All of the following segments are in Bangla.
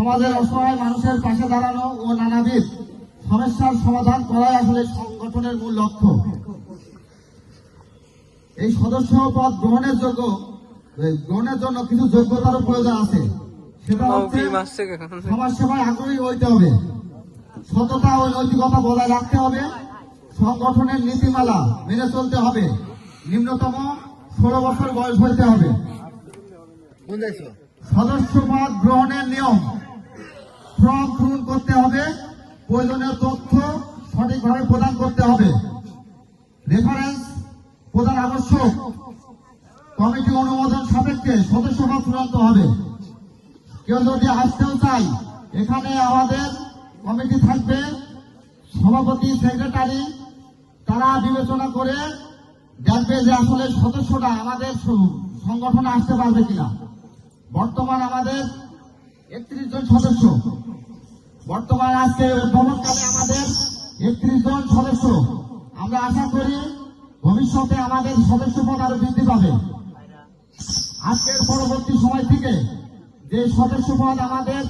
সমাজের অসহায় মানুষের পাশে দাঁড়ানো ও নানাবিধ সমস্যার সমাধান করাই আসলে সংগঠনের মূল লক্ষ্য। এই সদস্য পদ গ্রহণের জন্য কিছু যোগ্যতারও প্রয়োজন আছে। সেটা হচ্ছে সমাজ সেবায় আগ্রহী হইতে হবে, সততা ও নৈতিকতা বজায় রাখতে হবে, সংগঠনের নীতিমালা মেনে চলতে হবে, নিম্নতম 16 বছর বয়স হইতে হবে। সদস্যপদ গ্রহণের নিয়ম: ফর্ম পূরণ করতে হবে, প্রয়োজনীয় তথ্য সঠিকভাবে প্রদান করতে হবে, রেফারেন্স প্রদান আবশ্যক, কমিটি অনুমোদন সাপেক্ষে সদস্যপদ চূড়ান্ত হবে। কেউ যদি আসতেও চাই, এখানে আমাদের কমিটি থাকবে, সভাপতি, সেক্রেটারি, তারা বিবেচনা করে দেখবে যে আসলে সদস্যটা আমাদের সংগঠনে আসতে পারবে কিনা। বর্তমান আমাদের 31 জন সদস্য, বর্তমান আজকে ভ্রমণকালে আমাদের 31 জন সদস্য। আমরা আশা করি ভবিষ্যতে আমাদের সদস্যপদ আরো বৃদ্ধি পাবে। আজকের পরবর্তী সময় থেকে যে সদস্যপদ আমাদের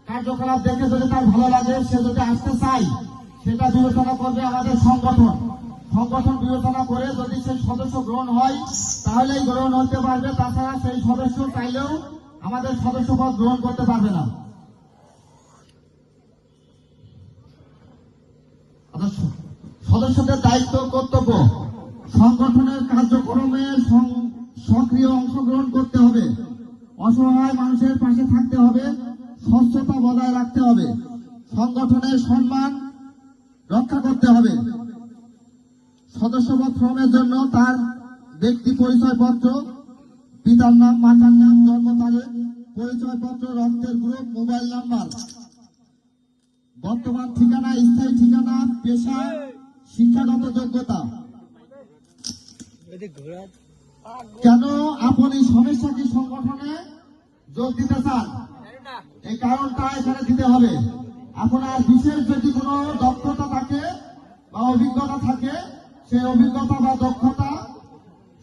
কার্যকলাপ দেখে যদি তার ভালো লাগে, সে যদি আসতে চাই, সেটা বিবেচনা করবে আমাদের সংগঠন বিবেচনা করে যদি সেই সদস্য গ্রহণ হয় তাহলেই গ্রহণ হতে পারবে, তাছাড়া সেই সদস্য চাইলেও আমাদের সদস্যপদ গ্রহণ করতে পারবে না। সদস্যদের দায়িত্ব কর্তব্য: সংগঠনের কার্যক্রমে সক্রিয় অংশগ্রহণ করতে হবে, অসহায় মানুষের পাশে থাকতে হবে, স্বচ্ছতা বজায় রাখতে হবে, সংগঠনের সম্মান রক্ষা করতে হবে। সদস্যপদ ফর্মের জন্য তার ব্যক্তি পরিচয়পত্র, পিতার নাম, মাতার নাম, জন্ম তারিখ, পরিচয়পত্র, রক্তের গ্রুপ, মোবাইল নাম্বার, বর্তমান ঠিকানা, স্থায়ী ঠিকানা, পেশা, শিক্ষাগত যোগ্যতা। কেন আপনি সমস্যা কি সংগঠনে যোগ দিতে চান, এই কারণটা এখানে দিতে হবে। আপনার বিশেষ যদি কোনো দক্ষতা থাকে বা অভিজ্ঞতা থাকে, সেই অভিজ্ঞতা বা দক্ষতা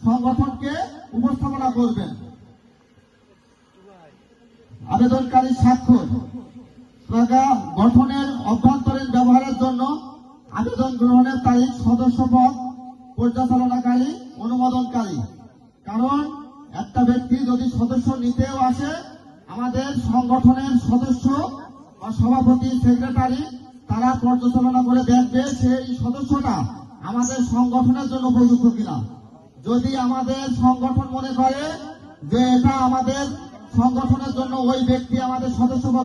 সংগঠনকে উপস্থাপনা করবেন। আবেদনকারী স্বাক্ষর: গঠনের অভ্যন্তরীণ ব্যবহারের জন্য আবেদন গ্রহণের তারিখ, সদস্যপদ পর্যালোচনাকারী, অনুমোদনকারী। কারণ একটা ব্যক্তি যদি সদস্য নিতেও আসে, আমাদের সংগঠনের সদস্য বা সভাপতি, সেক্রেটারি, তারা পর্যালোচনা করে দেখবে সেই সদস্যটা আমাদের সংগঠনের জন্য উপযুক্ত কিনা। যদি আমাদের সংগঠন মনে করে যে এটা আমাদের সংগঠনের জন্য, ওই ব্যক্তি আমাদের সদস্য